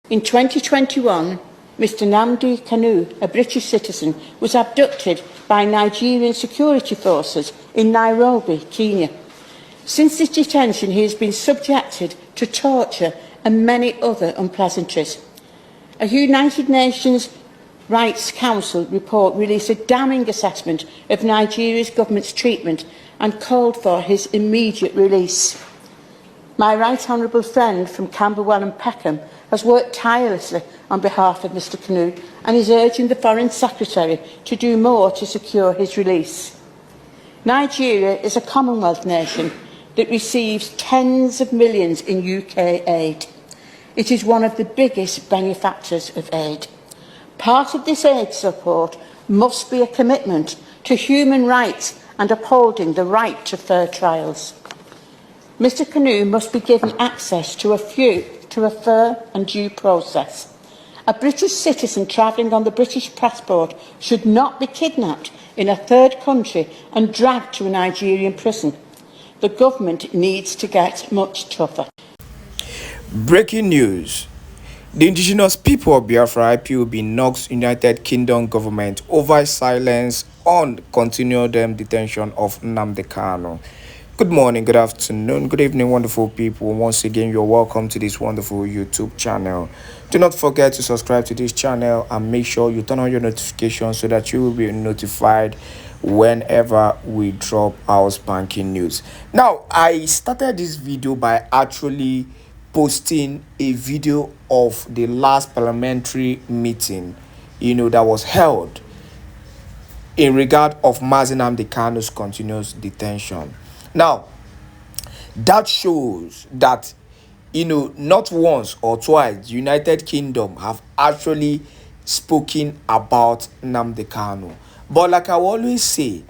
In 2021, Mr. Nnamdi Kanu, a British citizen, was abducted by Nigerian security forces in Nairobi, Kenya. Since his detention, he has been subjected to torture and many other unpleasantries. A United Nations Rights Council report released a damning assessment of Nigeria's government's treatment and called for his immediate release. My right honourable friend from Camberwell and Peckham has worked tirelessly on behalf of Mr Kanu and is urging the Foreign Secretary to do more to secure his release. Nigeria is a Commonwealth nation that receives tens of millions in UK aid. It is one of the biggest benefactors of aid. Part of this aid support must be a commitment to human rights and upholding the right to fair trials. Mr Kanu must be given access to a fair and due process. A British citizen travelling on the British passport should not be kidnapped in a third country and dragged to a Nigerian prison. The government needs to get much tougher. Breaking news. The indigenous people of Biafra IPOB knocks United Kingdom government over silence on continued detention of Nnamdi Kanu. Good morning, good afternoon, good evening, wonderful people. Once again, you're welcome to this wonderful YouTube channel. Do not forget to subscribe to this channel and make sure you turn on your notifications so that you will be notified whenever we drop our spanking news. Now, I started this video by actually posting a video of the last parliamentary meeting, that was held in regard of Nnamdi Kanu's continuous detention. Now, that shows that, not once or twice, the United Kingdom have actually spoken about Nnamdi Kanu. But like I always say,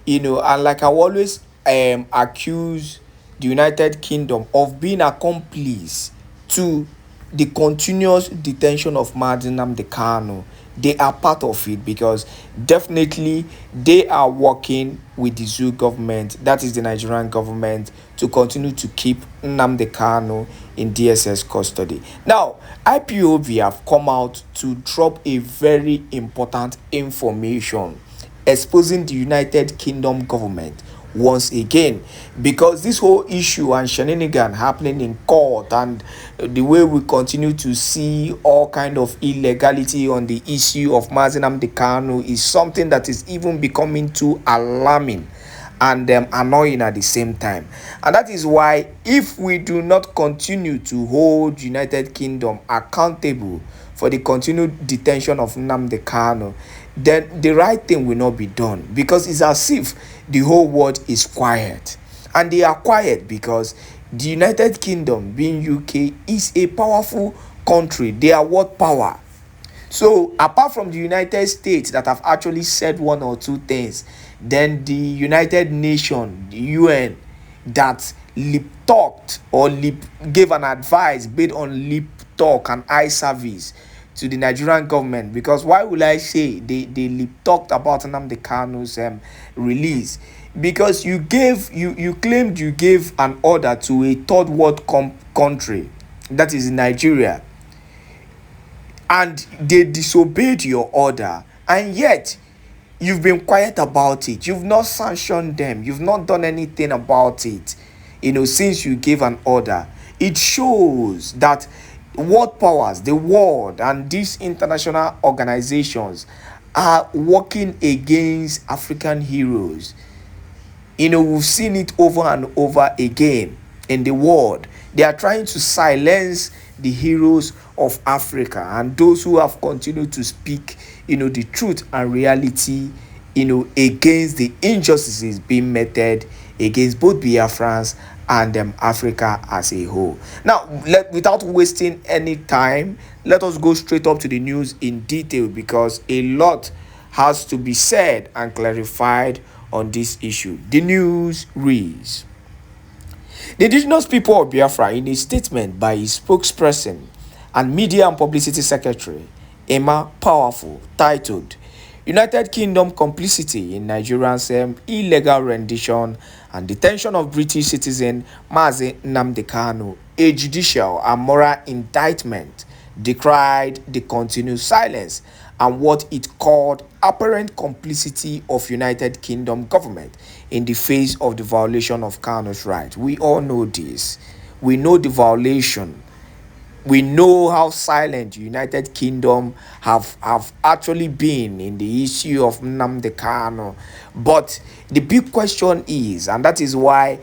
and like I always accuse the United Kingdom of being accomplice to the continuous detention of Nnamdi Kanu. They are part of it because definitely they are working with the zoo government, that is the Nigerian government, to continue to keep Nnamdi Kanu in DSS custody. Now, IPOB have come out to drop a very important information exposing the United Kingdom government once again, because this whole issue and shenanigan happening in court and the way we continue to see all kind of illegality on the issue of Nnamdi Kanu is something that is even becoming too alarming and annoying at the same time. And that is why, if we do not continue to hold United Kingdom accountable for the continued detention of Nnamdi Kanu, then the right thing will not be done, because it's as if the whole world is quiet. And they are quiet because the United Kingdom, being UK, is a powerful country. They are world power. So apart from the United States that have actually said one or two things, then the United Nations, the UN, that lip talked or gave an advice based on lip talk and eye service to the Nigerian government. Because why will I say they lip talked about Nnamdi Kanu's release? Because you claimed you gave an order to a third world country, that is Nigeria, and they disobeyed your order, and yet you've been quiet about it. You've not sanctioned them. You've not done anything about it, since you gave an order. It shows that world powers, the world, and these international organizations are working against African heroes. We've seen it over and over again in the world. They are trying to silence the heroes of Africa and those who have continued to speak, the truth and reality, against the injustices being meted against both Biafrans and Africa as a whole. Now, without wasting any time, let us go straight up to the news in detail, because a lot has to be said and clarified on this issue. The news reads: the indigenous people of Biafra, in a statement by his spokesperson and media and publicity secretary, Emma Powerful, titled United Kingdom Complicity in Nigeria's Illegal Rendition and Detention of British Citizen Nnamdi Kanu, a judicial and moral indictment decried the continued silence and what it called apparent complicity of United Kingdom government in the face of the violation of Kanu's rights. We all know this. We know the violation. We know how silent United Kingdom have actually been in the issue of Nnamdi Kanu. But the big question is, and that is why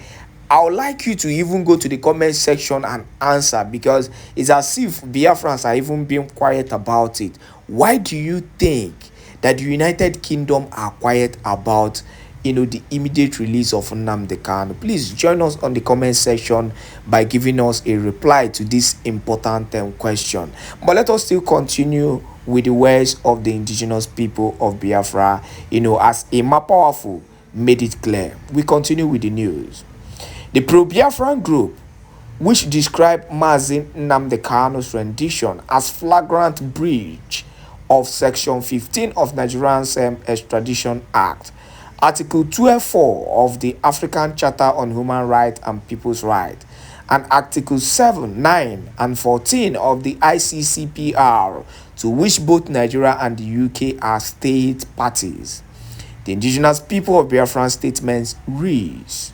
I would like you to even go to the comment section and answer, because it's as if Biafrans are even being quiet about it. Why do you think that the United Kingdom are quiet about the immediate release of Nnamdi Kanu? Please join us on the comment section by giving us a reply to this important question. But let us still continue with the words of the indigenous people of Biafra, as Emma Powerful made it clear. We continue with the news. The pro-Biafran group, which described Mazi Nnamdi Kanu's rendition as flagrant breach of Section 15 of Nigerian's Extradition Act, Article 12.4 of the African Charter on Human Rights and People's Rights, and Articles 7, 9, and 14 of the ICCPR, to which both Nigeria and the UK are state parties. The indigenous people of Biafran statements reads: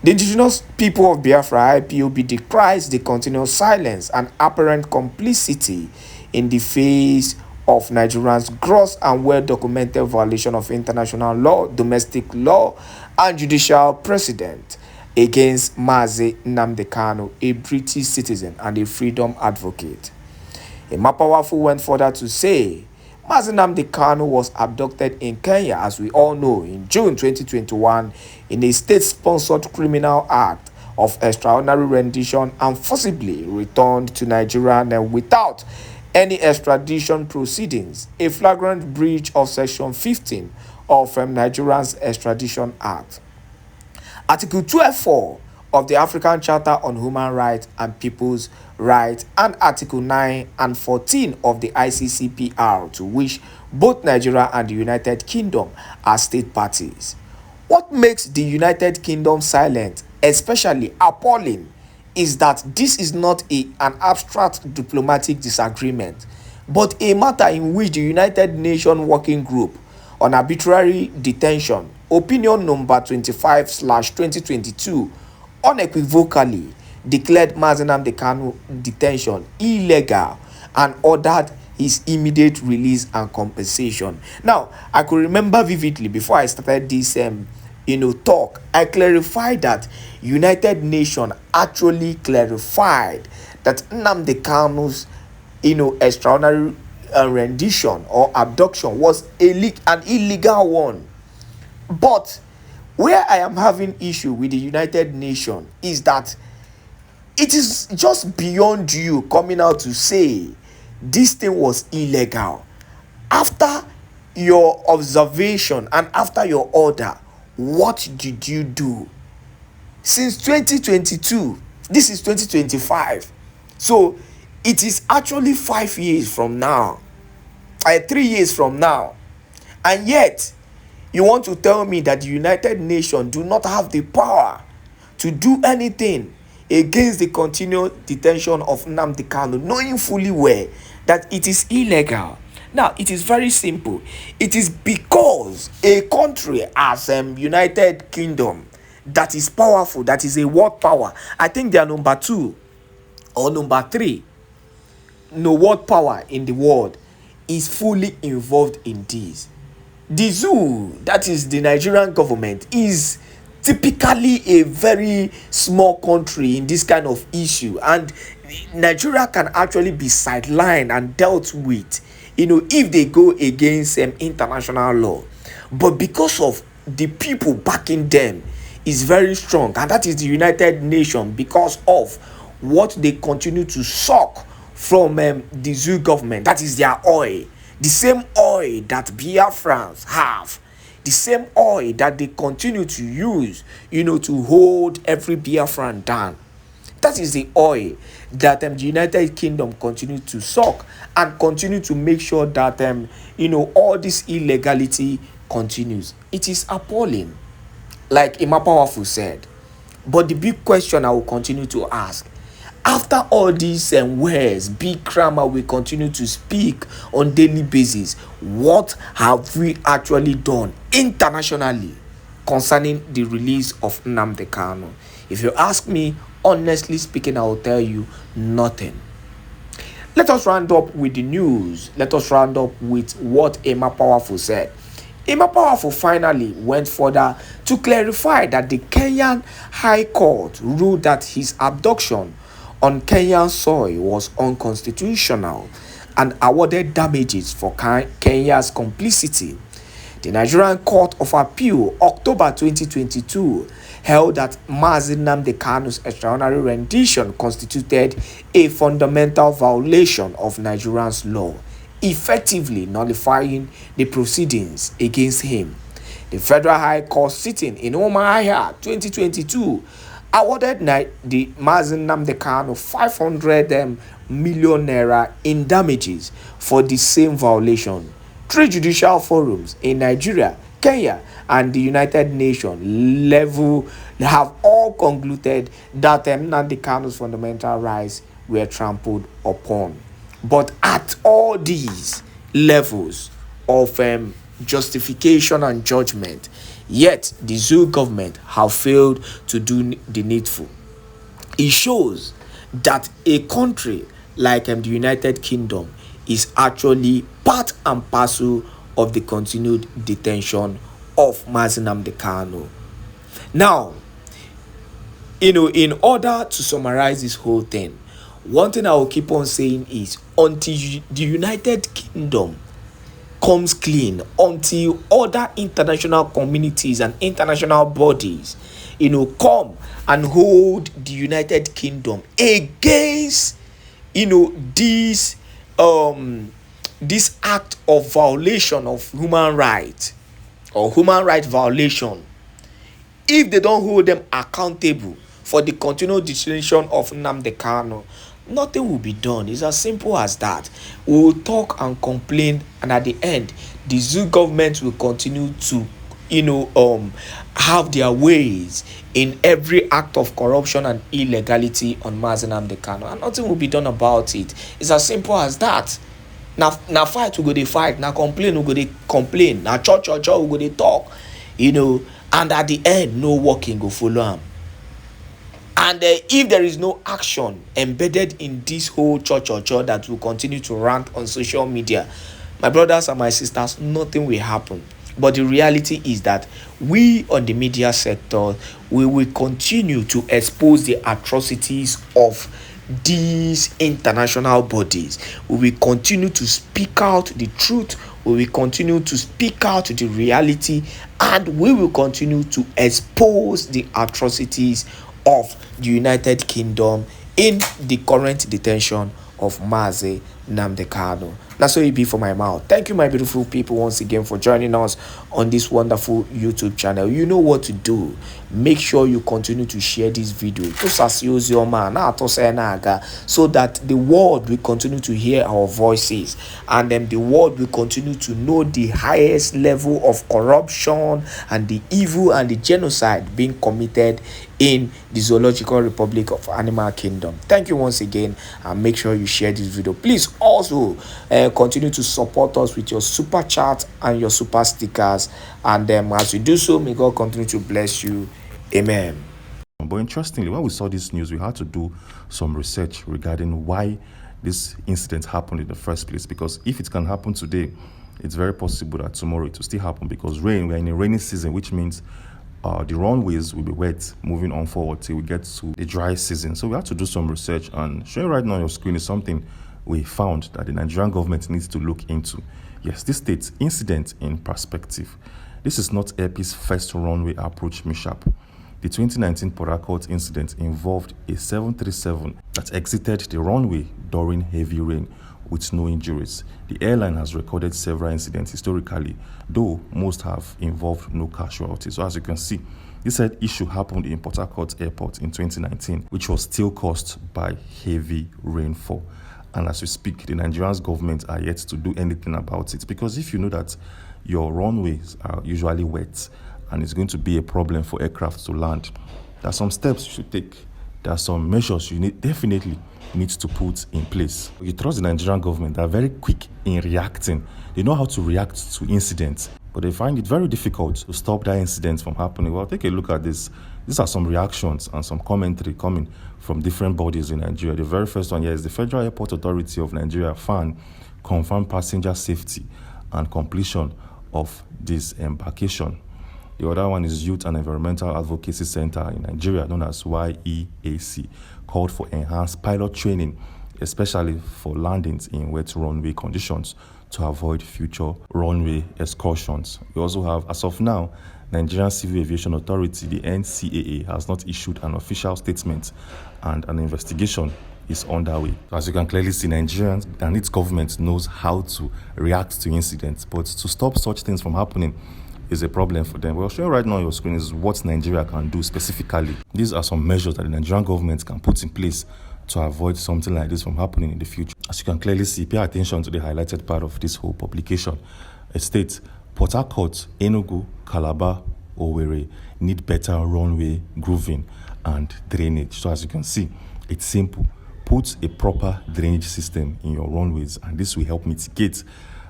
the indigenous people of Biafra IPOB decries the continuous silence and apparent complicity in the face of Nigerians' gross and well-documented violation of international law, domestic law, and judicial precedent against Mazi Nnamdi Kanu, a British citizen and a freedom advocate. Emma Powerful went further to say, Mazi Nnamdi Kanu was abducted in Kenya, as we all know, in June 2021 in a state-sponsored criminal act of extraordinary rendition and forcibly returned to Nigeria without any extradition proceedings, a flagrant breach of Section 15 of Nigeria's Extradition Act. Article 12.4 of the African Charter on Human Rights and People's Rights, and Article 9 and 14 of the ICCPR, to which both Nigeria and the United Kingdom are state parties. What makes the United Kingdom silent, especially appalling, is that this is not an abstract diplomatic disagreement, but a matter in which the United Nations Working Group on Arbitrary Detention, opinion number 25/2022, unequivocally declared Mazi Nnamdi Kanu detention illegal and ordered his immediate release and compensation. Now, I could remember vividly before I started this talk, I clarified that United Nations actually clarified that Nnamdi Kanu's extraordinary rendition or abduction was an illegal one. But where I am having issue with the United Nations is that it is just beyond you coming out to say this thing was illegal. After your observation and after your order, what did you do? Since 2022, this is 2025. So it is actually 5 years from now, 3 years from now. And yet, you want to tell me that the United Nations do not have the power to do anything against the continued detention of Nnamdi Kanu, knowing fully well that it is illegal. Now, it is very simple. It is because a country as United Kingdom that is powerful, that is a world power. I think they are number 2 or number 3. No world power in the world is fully involved in this. The zoo, that is the Nigerian government, is typically a very small country in this kind of issue, and Nigeria can actually be sidelined and dealt with if they go against international law. But because of the people backing them is very strong, and that is the United Nations, because of what they continue to suck from the zoo government. That is their oil, the same oil that Biafrans have, the same oil that they continue to use to hold every Biafran down. That is the oil that the United Kingdom continue to suck and continue to make sure that all this illegality continues. It is appalling, like Emma Powerful said. But the big question I will continue to ask, After all these words, big grammar we continue to speak on daily basis, what have we actually done internationally concerning the release of Nnamdi Kanu? If you ask me, honestly speaking, I will tell you nothing. Let us round up with the news. Let us round up with what Emma Powerful said. Emma Powerful finally went further to clarify that the Kenyan High Court ruled that his abduction on Kenyan soil was unconstitutional and awarded damages for Kenya's complicity. The Nigerian Court of Appeal, October 2022, held that Mazi Nnamdi Kanu's extraordinary rendition constituted a fundamental violation of Nigerian's law, effectively nullifying the proceedings against him. The Federal High Court sitting in Umuahia 2022 awarded the Mazi Nnamdi Kanu 500 million naira in damages for the same violation. Three judicial forums in Nigeria, Kenya, and the United Nations level have all concluded that Nnamdi Kanu's fundamental rights were trampled upon. But at all these levels of justification and judgment, yet the Zoo government have failed to do the needful. It shows that a country like the United Kingdom is actually part and parcel of the continued detention of Mazi Nnamdi Kanu. Now, in order to summarize this whole thing, one thing I will keep on saying is until the United Kingdom comes clean, until other international communities and international bodies, come and hold the United Kingdom against, this act of violation of human rights or human rights violation, if they don't hold them accountable for the continued detention of Nnamdi Kanu, nothing will be done. It's as simple as that. We will talk and complain, and at the end, the Zoo government will continue to, have their ways in every act of corruption and illegality on Mazi Nnamdi Kanu, and nothing will be done about it. It's as simple as that. Now fight we go dey fight, now complain we go dey complain, now church we go dey talk, and at the end, no working go follow am. And if there is no action embedded in this whole church that will continue to rant on social media, my brothers and my sisters, nothing will happen. But the reality is that we on the media sector, we will continue to expose the atrocities of these international bodies. We will continue to speak out the truth. We will continue to speak out the reality, and we will continue to expose the atrocities of the United Kingdom in the current detention of Mazi Nnamdi Kanu. That's all it be for my mouth. Thank you, my beautiful people, once again for joining us on this wonderful YouTube channel. You know what to do. Make sure you continue to share this video so that the world will continue to hear our voices, and then the world will continue to know the highest level of corruption and the evil and the genocide being committed in the Zoological Republic of Animal Kingdom. Thank you once again, and make sure you share this video. Please also continue to support us with your super chat and your super stickers, and as you do so, may God continue to bless you. Amen. But interestingly, when we saw this news, we had to do some research regarding why this incident happened in the first place, because if it can happen today, it's very possible that tomorrow it will still happen, because we're in a rainy season, which means the runways will be wet moving on forward till we get to the dry season. So we have to do some research, and showing right now on your screen is something we found that the Nigerian government needs to look into. Yes, this states incident in perspective. This is not Airpeace first runway approach mishap. The 2019 Port Harcourt incident involved a 737 that exited the runway during heavy rain with no injuries. The airline has recorded several incidents historically, though most have involved no casualties. So as you can see, this said issue happened in Port Harcourt Airport in 2019, which was still caused by heavy rainfall. And as we speak, the Nigerian government are yet to do anything about it, because if you know that your runways are usually wet and it's going to be a problem for aircraft to land, there are some steps you should take there are some measures you definitely need to put in place. You trust the Nigerian government. They are very quick in reacting. They know how to react to incidents, but they find it very difficult to stop that incident from happening. Well, take a look at this. These are some reactions and some commentary coming from different bodies in Nigeria. The very first one here is the Federal Airport Authority of Nigeria, FAN, confirmed passenger safety and completion of this embarkation. The other one is Youth and Environmental Advocacy Center in Nigeria, known as YEAC, called for enhanced pilot training, especially for landings in wet runway conditions to avoid future runway excursions. We also have, as of now, Nigerian Civil Aviation Authority, the NCAA, has not issued an official statement and an investigation is underway. So as you can clearly see, Nigerians and its government knows how to react to incidents, but to stop such things from happening is a problem for them. Well, showing right now on your screen is what Nigeria can do specifically. These are some measures that the Nigerian government can put in place to avoid something like this from happening in the future. As you can clearly see, pay attention to the highlighted part of this whole publication. It states, Port Harcourt, Enugu, Calabar, Owerri need better runway grooving and drainage. So as you can see, it's simple. Put a proper drainage system in your runways, and this will help mitigate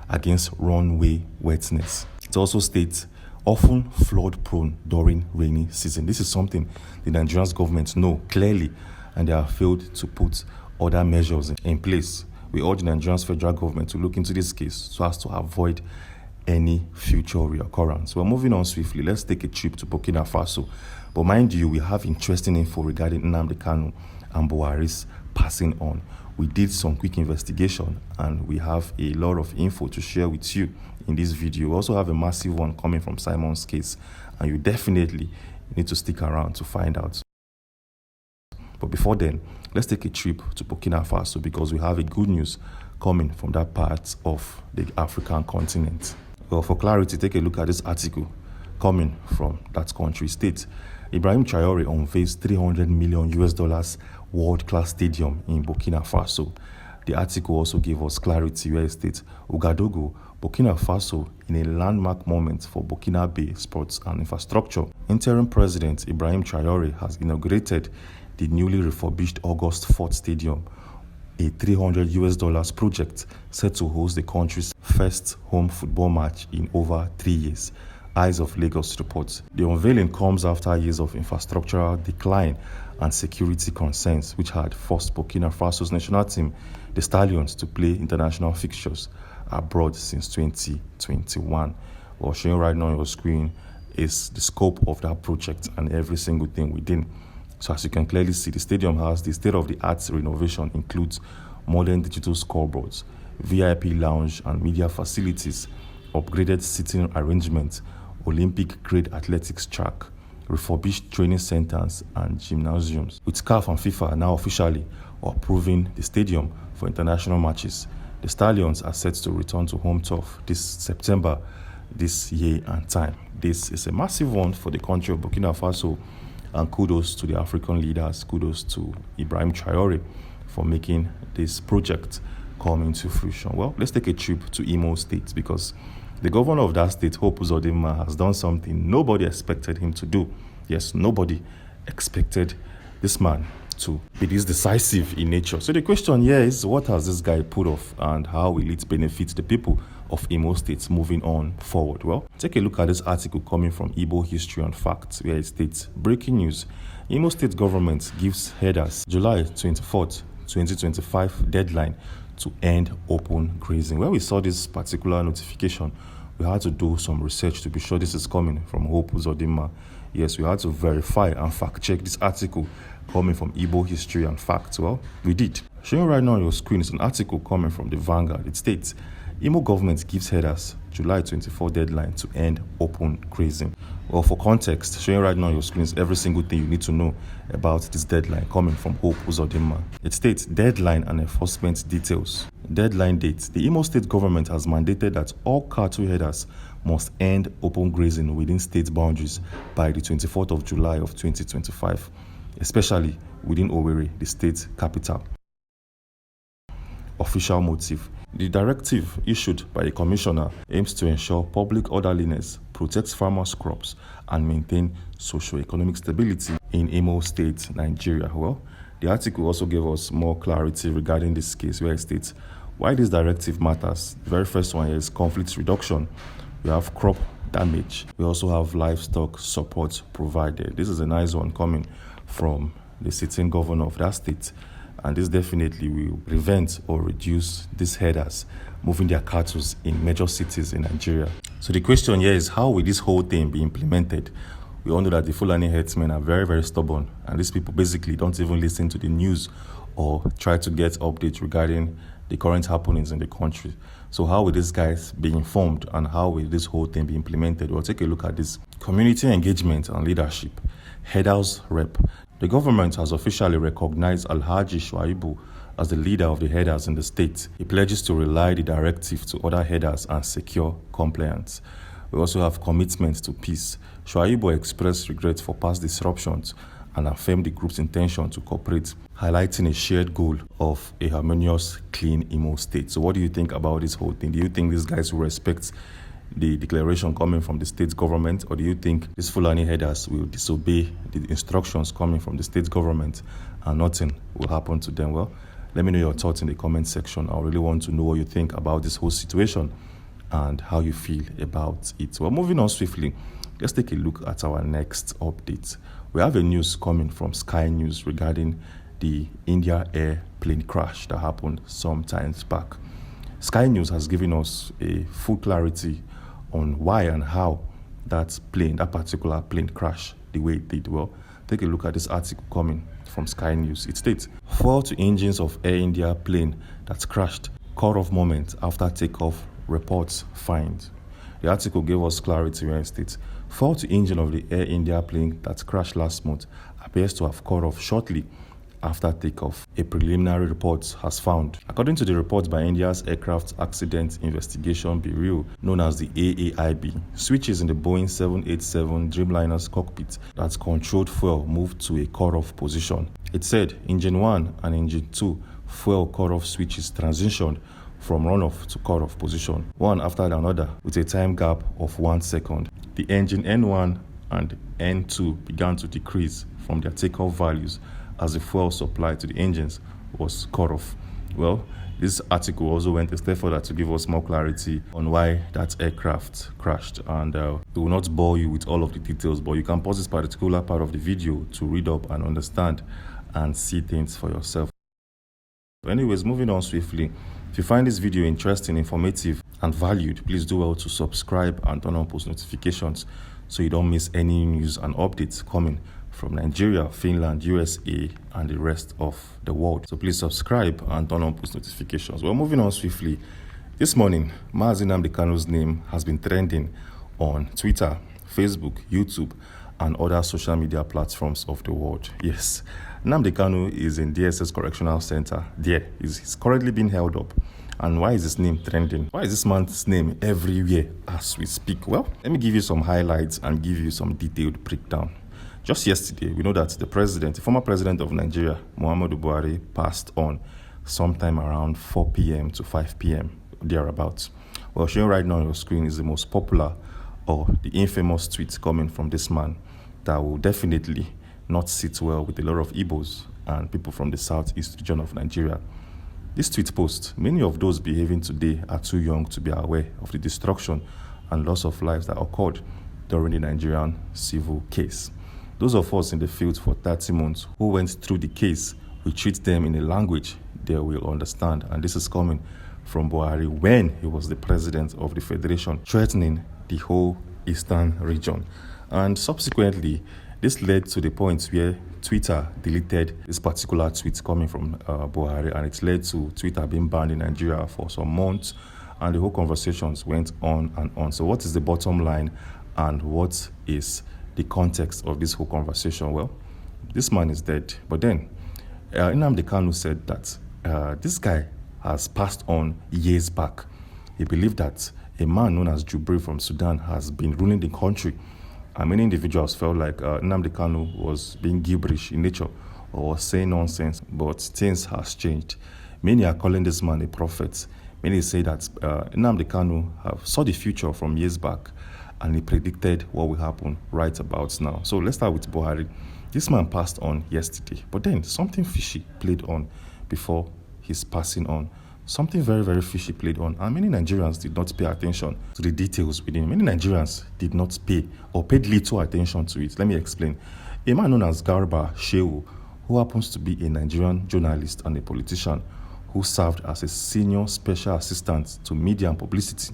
against runway wetness. It also states, often flood prone during rainy season. This is something the Nigerian government know clearly, and they have failed to put other measures in place. We urge the Nigerian federal government to look into this case so as to avoid any future reoccurrence. Well, moving on swiftly, let's take a trip to Burkina Faso. But mind you, we have interesting info regarding Nnamdi Kanu and Buhari's passing on. We did some quick investigation and we have a lot of info to share with you in this video. We also have a massive one coming from Simon's case, and you definitely need to stick around to find out. But before then, let's take a trip to Burkina Faso because we have a good news coming from that part of the African continent. Well, for clarity, take a look at this article coming from that country. State Ibrahim Traore unveils $300 million world-class stadium in Burkina Faso. The article also gave us clarity where it states Ouagadougou, Burkina Faso, in a landmark moment for Burkinabe sports and infrastructure. Interim President Ibrahim Traore has inaugurated the newly refurbished August 4th Stadium, a $300 project set to host the country's first home football match in over 3 years. Eyes of Lagos reports. The unveiling comes after years of infrastructural decline and security concerns, which had forced Burkina Faso's national team, the Stallions, to play international fixtures abroad since 2021. What showing right now on your screen is the scope of that project and every single thing within. So as you can clearly see, the stadium has the state-of-the-art renovation, includes modern digital scoreboards, VIP lounge and media facilities, upgraded seating arrangements, Olympic-grade athletics track, refurbished training centers and gymnasiums. With CAF and FIFA now officially approving the stadium for international matches, the Stallions are set to return to home turf this September, this year and time. This is a massive one for the country of Burkina Faso, and kudos to the African leaders, kudos to Ibrahim Traore for making this project come into fruition. Well, let's take a trip to Imo State because the governor of that state, Hope Uzodinma, has done something nobody expected him to do. Yes, nobody expected this man to be this decisive in nature. So the question here is, what has this guy put off and how will it benefit the people of Imo State moving on forward? Well, take a look at this article coming from Igbo History and Facts, where it states, breaking news, Imo State government gives headers July 24th, 2025 deadline to end open grazing. When we saw this particular notification, we had to do some research to be sure this is coming from Hope Uzodinma. Yes, we had to verify and fact check this article coming from Igbo History and Facts. Well, we did. Showing right now on your screen is an article coming from the Vanguard. It states, Imo government gives headers July 24 deadline to end open grazing. Well, for context, showing right now on your screen is every single thing you need to know about this deadline coming from Hope Uzodinma. It states deadline and enforcement details. Deadline date. The Imo State government has mandated that all cattle headers must end open grazing within state boundaries by the 24th of July of 2025, especially within Owerri, the state capital. Official motive. The directive issued by a commissioner aims to ensure public orderliness, protect farmers' crops, and maintain socio-economic stability in Imo State, Nigeria. Well, the article also gave us more clarity regarding this case, where it states why this directive matters. The very first one is conflict reduction. We have crop damage. We also have livestock support provided. This is a nice one coming from the sitting governor of that state, and this definitely will prevent or reduce these herders moving their cattle in major cities in Nigeria. So the question here is, how will this whole thing be implemented? We all know that the Fulani herdsmen are very, very stubborn, and these people basically don't even listen to the news or try to get updates regarding the current happenings in the country. So how will these guys be informed, and how will this whole thing be implemented? We'll take a look at this. Community engagement and leadership. Herders rep. The government has officially recognized Alhaji Shuaibu as the leader of the herders in the state. He pledges to relay the directive to other herders and secure compliance. We also have commitment to peace. Shuaibu expressed regret for past disruptions and affirmed the group's intention to cooperate, highlighting a shared goal of a harmonious, clean Imo state. So what do you think about this whole thing? Do you think these guys will respect the declaration coming from the state government, or do you think these Fulani herders will disobey the instructions coming from the state government and nothing will happen to them? Well, let me know your thoughts in the comment section. I really want to know what you think about this whole situation and how you feel about it. Well, moving on swiftly, let's take a look at our next update. We have a news coming from Sky News regarding the India airplane crash that happened some times back. Sky News has given us a full clarity on why and how that particular plane crashed the way it did. Well, take a look at this article coming from Sky News. It states, "Four to engines of Air India plane that crashed, cut-off moment after takeoff, reports find." The article gave us clarity where it states, "Faulty engine of the Air India plane that crashed last month appears to have cut off shortly after takeoff, a preliminary report has found." According to the report by India's Aircraft Accident Investigation Bureau, known as the AAIB, switches in the Boeing 787 Dreamliner's cockpit that controlled fuel moved to a cut-off position. It said Engine 1 and Engine 2 fuel cut-off switches transitioned from run-off to cut-off position, one after another, with a time gap of 1 second. The engine N1 and N2 began to decrease from their takeoff values as the fuel supply to the engines was cut off. Well, this article also went a step further to give us more clarity on why that aircraft crashed, and we will not bore you with all of the details, but you can pause this particular part of the video to read up and understand and see things for yourself. Anyways, moving on swiftly, if you find this video interesting, informative, and valued, please do well to subscribe and turn on post notifications so you don't miss any news and updates coming from Nigeria, Finland, USA, and the rest of the world. So please subscribe and turn on post notifications. Well, moving on swiftly, this morning, Nnamdi Kanu's name has been trending on Twitter, Facebook, YouTube, and other social media platforms of the world. Yes, Nnamdi Kanu is in DSS Correctional Center. There, he's currently being held up. And why is his name trending? Why is this man's name everywhere as we speak? Well, let me give you some highlights and give you some detailed breakdown. Just yesterday, we know that the former president of Nigeria, Muhammadu Buhari, passed on sometime around 4 p.m. to 5 p.m. thereabouts. Well, showing right now on your screen is the most popular or the infamous tweet coming from this man that will definitely not sit well with a lot of Igbos and people from the southeast region of Nigeria. This tweet post, many of those behaving today are too young to be aware of the destruction and loss of lives that occurred during the Nigerian civil case. Those of us in the field for 30 months who went through the case, we treat them in a language they will understand. And this is coming from Buhari when he was the president of the Federation, threatening the whole eastern region. And subsequently, this led to the point where Twitter deleted this particular tweet coming from Buhari, and it led to Twitter being banned in Nigeria for some months, and the whole conversations went on and on. So what is the bottom line, and what is the context of this whole conversation? Well, this man is dead, but then Nnamdi Kanu said that this guy has passed on years back. He believed that a man known as Jubril from Sudan has been ruling the country. And many individuals felt like Nnamdi Kanu was being gibberish in nature or saying nonsense, but things has changed. Many are calling this man a prophet. Many say that Nnamdi Kanu saw the future from years back and he predicted what will happen right about now. So let's start with Buhari. This man passed on yesterday, but then something fishy played on before his passing on. Something very, very fishy played on, and many Nigerians did not pay attention to the details within. Many Nigerians did not pay or paid little attention to it. Let me explain. A man known as Garba Shehu, who happens to be a Nigerian journalist and a politician, who served as a senior special assistant to media and publicity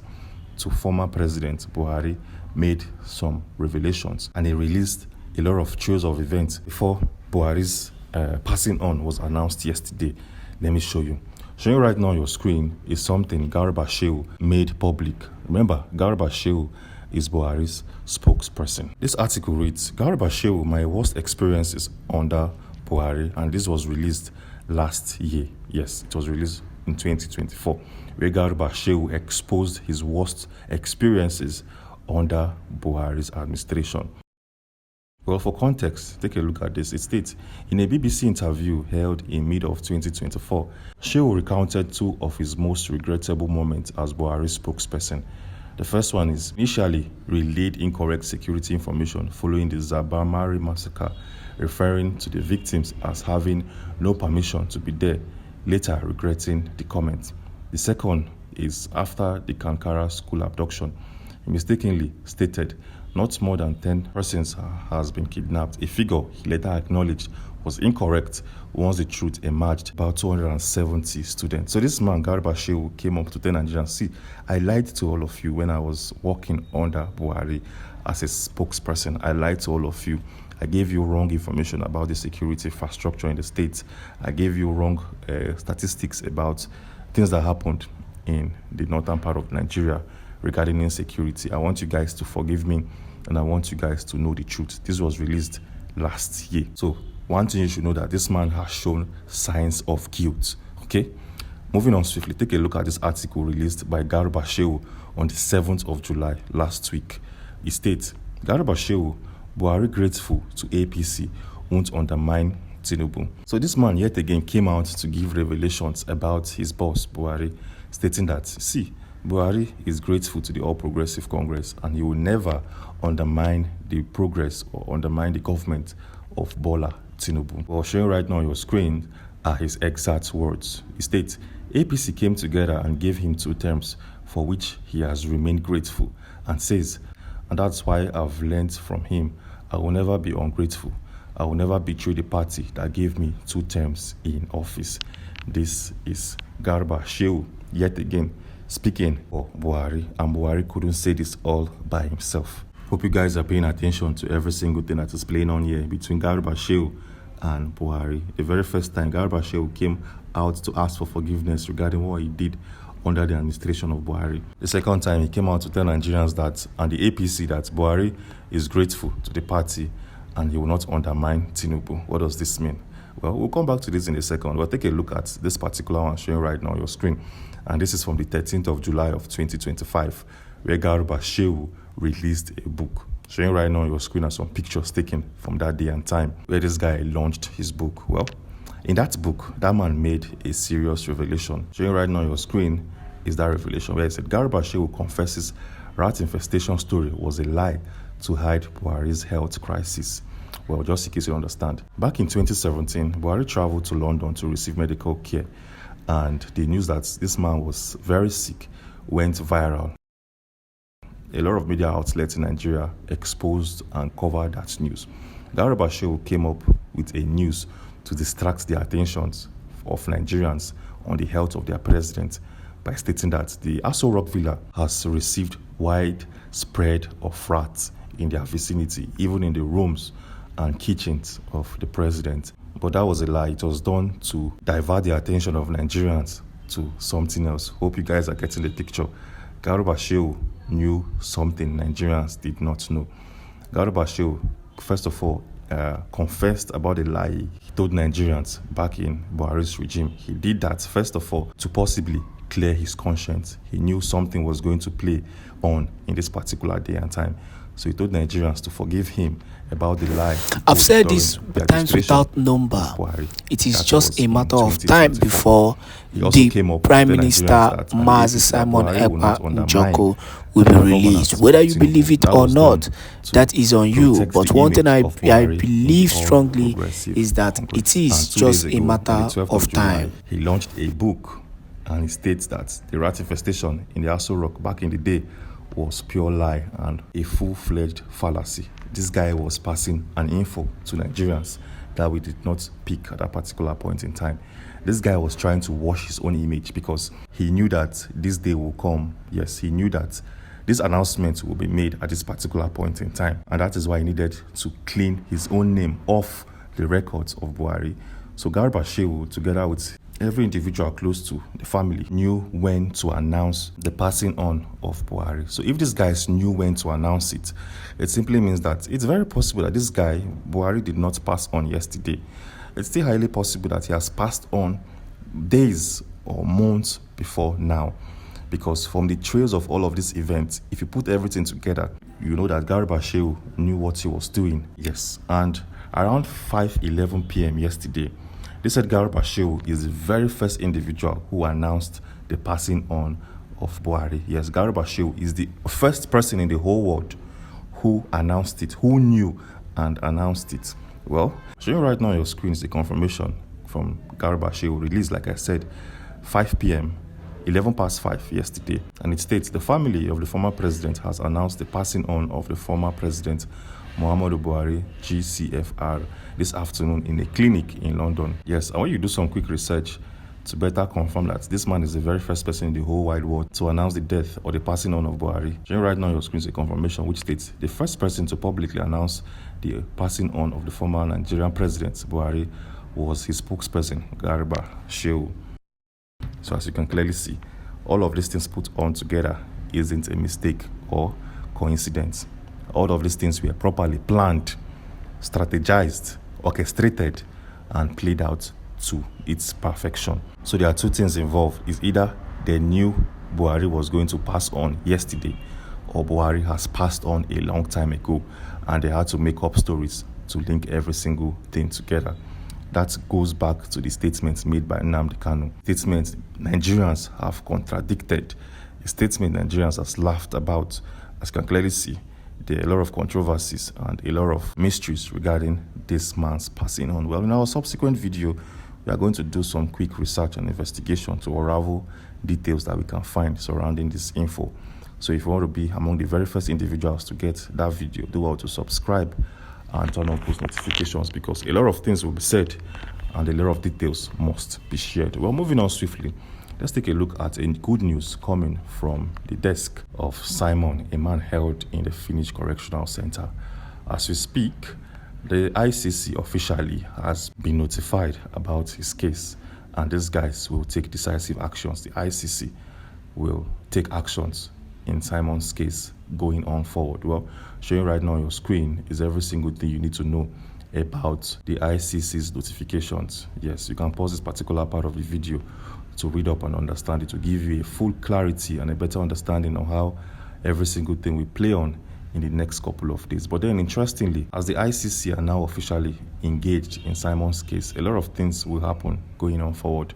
to former President Buhari, made some revelations, and he released a lot of trails of events before Buhari's passing on was announced yesterday. Let me show you. Showing you right now on your screen is something Garba Shehu made public. Remember, Garba Shehu is Buhari's spokesperson. This article reads, Garba Shehu, my worst experiences under Buhari, and this was released last year. Yes, it was released in 2024, where Garba Shehu exposed his worst experiences under Buhari's administration. Well, for context, take a look at this. It states, in a BBC interview held in mid of 2024, Shehu recounted two of his most regrettable moments as Buhari's spokesperson. The first one is initially relayed incorrect security information following the Zabamari massacre, referring to the victims as having no permission to be there, later regretting the comment. The second is after the Kankara school abduction. He mistakenly stated not more than 10 persons has been kidnapped, a figure he later acknowledged was incorrect once the truth emerged about 270 students. So this man, Garba Shehu, came up to tell Nigerians, see, I lied to all of you when I was working under Buhari as a spokesperson. I lied to all of you. I gave you wrong information about the security infrastructure in the state. I gave you wrong statistics about things that happened in the northern part of Nigeria regarding insecurity. I want you guys to forgive me, and I want you guys to know the truth. This was released last year. So one thing you should know, that this man has shown signs of guilt. Okay? Moving on swiftly, take a look at this article released by Garba Shehu on the 7th of July last week. It states, Garba Shehu, Buhari grateful to APC, won't undermine Tinubu. So this man yet again came out to give revelations about his boss, Buhari, stating that, see, Buhari is grateful to the All Progressive Congress and he will never undermine the progress or undermine the government of Bola Tinubu. Well, showing right now on your screen are his exact words. He states, APC came together and gave him 2 terms for which he has remained grateful, and says, and that's why I've learned from him, I will never be ungrateful. I will never betray the party that gave me 2 terms in office. This is Garba Shehu yet again speaking for Buhari, and Buhari couldn't say this all by himself. Hope you guys are paying attention to every single thing that is playing on here between Garba Shehu and Buhari. The very first time Garba Shehu came out to ask for forgiveness regarding what he did under the administration of Buhari. The second time he came out to tell Nigerians that, and the APC, that Buhari is grateful to the party and he will not undermine Tinubu. What does this mean? Well, we'll come back to this in a second. We'll take a look at this particular one showing right now on your screen. And this is from the 13th of July of 2025, where Garba Shehu released a book. Showing right now on your screen are some pictures taken from that day and time where this guy launched his book. Well, in that book, that man made a serious revelation. Showing right now on your screen is that revelation where he said Garba Shehu confesses rat infestation story was a lie to hide Buhari's health crisis. Well, just in case you understand. Back in 2017, Buhari traveled to London to receive medical care, and the news that this man was very sick went viral. A lot of media outlets in Nigeria exposed and covered that news. Garba Shehu came up with a news to distract the attentions of Nigerians on the health of their president by stating that the Aso Rock Villa has received widespread of rats in their vicinity, even in the rooms and kitchens of the president. But that was a lie. It was done to divert the attention of Nigerians to something else. Hope you guys are getting the picture. Garba Shehu knew something Nigerians did not know. Garba Shehu, first of all, confessed about the lie he told Nigerians back in Buhari's regime. He did that, first of all, to possibly clear his conscience. He knew something was going to play on in this particular day and time So he told Nigerians to forgive him about the lie. I've said during this the times administration without number. of Buhari. It is That just was a in matter of time 2024. before He also the came up to Prime tell Minister Nigerians that and the Mazi APC that Simon Buhari will not Ekpa undermine Njoko will be the released. governance Whether of you Tinubu. believe it That or was not, done to that is on you. protect But the one thing image I of Buhari believe in the strongly all-progressive is that Congress. it And is 2 days just a ago, on matter the 12th of July, time. he launched a book, and he states that the ratification in the Aso Rock back in the day was pure lie and a full-fledged fallacy. This guy was passing an info to Nigerians that we did not pick at that particular point in time. This guy was trying to wash his own image because he knew that this day will come. Yes, he knew that this announcement will be made at this particular point in time. And that is why he needed to clean his own name off the records of Buhari. So Garba Shehu, together with every individual close to the family, knew when to announce the passing on of Buhari. So if these guys knew when to announce it, it simply means that it's very possible that this guy, Buhari, did not pass on yesterday. It's still highly possible that he has passed on days or months before now. Because from the trails of all of these events, if you put everything together, you know that Garba Shehu knew what he was doing. Yes. And around 5:11 p.m. yesterday, they said Garba Shehu is the very first individual who announced the passing on of Buhari. Yes, Garba Shehu is the first person in the whole world who announced it, who knew and announced it. Well, showing right now on your screen is the confirmation from Garba Shehu, released, like I said, 5 p.m., 11 past 5 yesterday. And it states, the family of the former president has announced the passing on of the former president, Muhammadu Buhari, GCFR, this afternoon in a clinic in London. Yes, I want you to do some quick research to better confirm that this man is the very first person in the whole wide world to announce the death or the passing on of Buhari. Showing right now on your screen is a confirmation which states, the first person to publicly announce the passing on of the former Nigerian president, Buhari, was his spokesperson, Garba Shehu. So as you can clearly see, all of these things put on together isn't a mistake or coincidence. All of these things were properly planned, strategized, orchestrated, and played out to its perfection. So there are two things involved. It's either they knew Buhari was going to pass on yesterday, or Buhari has passed on a long time ago, and they had to make up stories to link every single thing together. That goes back to the statements made by Nnamdi Kanu. Statements Nigerians have contradicted. A statement Nigerians have laughed about. As you can clearly see, there are a lot of controversies and a lot of mysteries regarding this man's passing on. Well, in our subsequent video, we are going to do some quick research and investigation to unravel details that we can find surrounding this info. So if you want to be among the very first individuals to get that video, do well to subscribe and turn on post notifications, because a lot of things will be said and a lot of details must be shared. Well, moving on swiftly, let's take a look at a good news coming from the desk of Simon, a man held in the Finnish Correctional Center. As we speak, the ICC officially has been notified about his case, and these guys will take decisive actions. The ICC will take actions in Simon's case going on forward. Well, showing right now on your screen is every single thing you need to know about the ICC's notifications. Yes, you can pause this particular part of the video to read up and understand it, to give you a full clarity and a better understanding of how every single thing will play on in the next couple of days. But then, interestingly, as the ICC are now officially engaged in Simon's case, a lot of things will happen going on forward.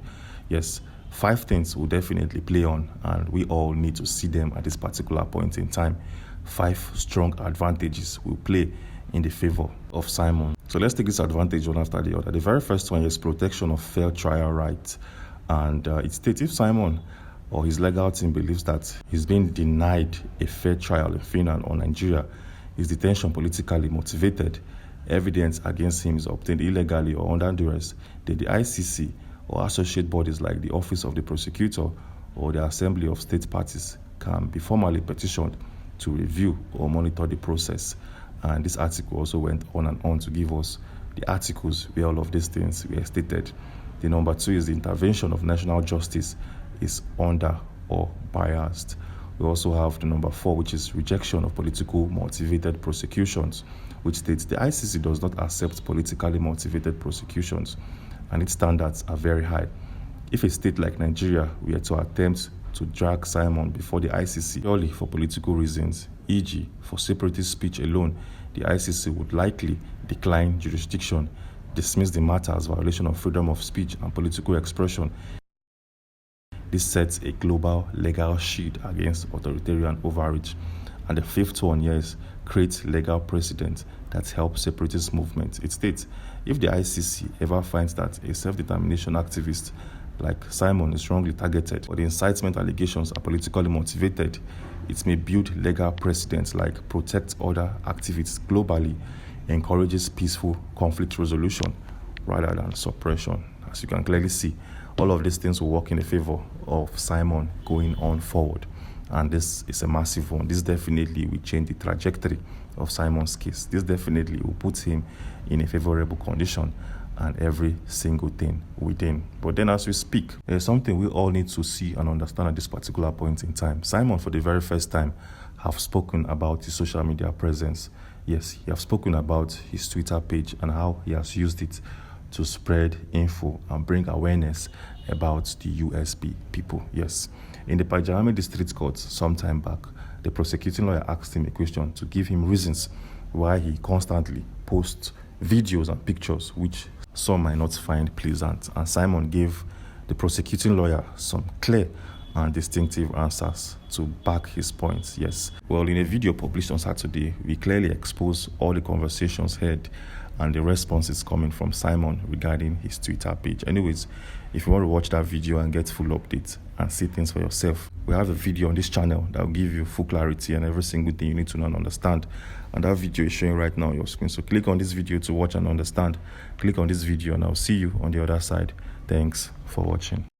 Yes, 5 things will definitely play on, and we all need to see them at this particular point in time. 5 strong advantages will play in the favor of Simon. So let's take this advantage one after the other. The very first one is protection of fair trial rights. And it states, if Simon or his legal team believes that he's been denied a fair trial in Finland or Nigeria, his detention politically motivated, evidence against him is obtained illegally or under duress, then the ICC or associate bodies like the Office of the Prosecutor or the Assembly of State Parties can be formally petitioned to review or monitor the process. And this article also went on and on to give us the articles where all of these things were stated. The number 2 is the intervention of national justice is under or biased. We also have the number 4, which is rejection of political motivated prosecutions, which states the ICC does not accept politically motivated prosecutions, and its standards are very high. If a state like Nigeria were to attempt to drag Simon before the ICC purely for political reasons, e.g. for separatist speech alone, the ICC would likely decline jurisdiction, dismiss the matter as violation of freedom of speech and political expression. This sets a global legal shield against authoritarian overreach. And the fifth one, yes, creates legal precedent that helps separatist movements. It states, if the ICC ever finds that a self-determination activist like Simon is wrongly targeted or the incitement allegations are politically motivated, it may build legal precedents like protect other activists globally, encourages peaceful conflict resolution rather than suppression. As you can clearly see, all of these things will work in the favor of Simon going on forward. And this is a massive one. This definitely will change the trajectory of Simon's case. This definitely will put him in a favorable condition and every single thing within. But then as we speak, there's something we all need to see and understand at this particular point in time. Simon, for the very first time, have spoken about his social media presence. Yes, he has spoken about his Twitter page and how he has used it to spread info and bring awareness about the USB people. Yes. In the Pajami District Court some time back, the prosecuting lawyer asked him a question to give him reasons why he constantly posts videos and pictures which some might not find pleasant. And Simon gave the prosecuting lawyer some clear and distinctive answers to back his points. Yes. Well, in a video published on Saturday, we clearly expose all the conversations heard and the responses coming from Simon regarding his Twitter page. Anyways, if you want to watch that video and get full updates and see things for yourself, we have a video on this channel that will give you full clarity and every single thing you need to know and understand. And that video is showing right now on your screen. So click on this video to watch and understand. Click on this video and I'll see you on the other side. Thanks for watching.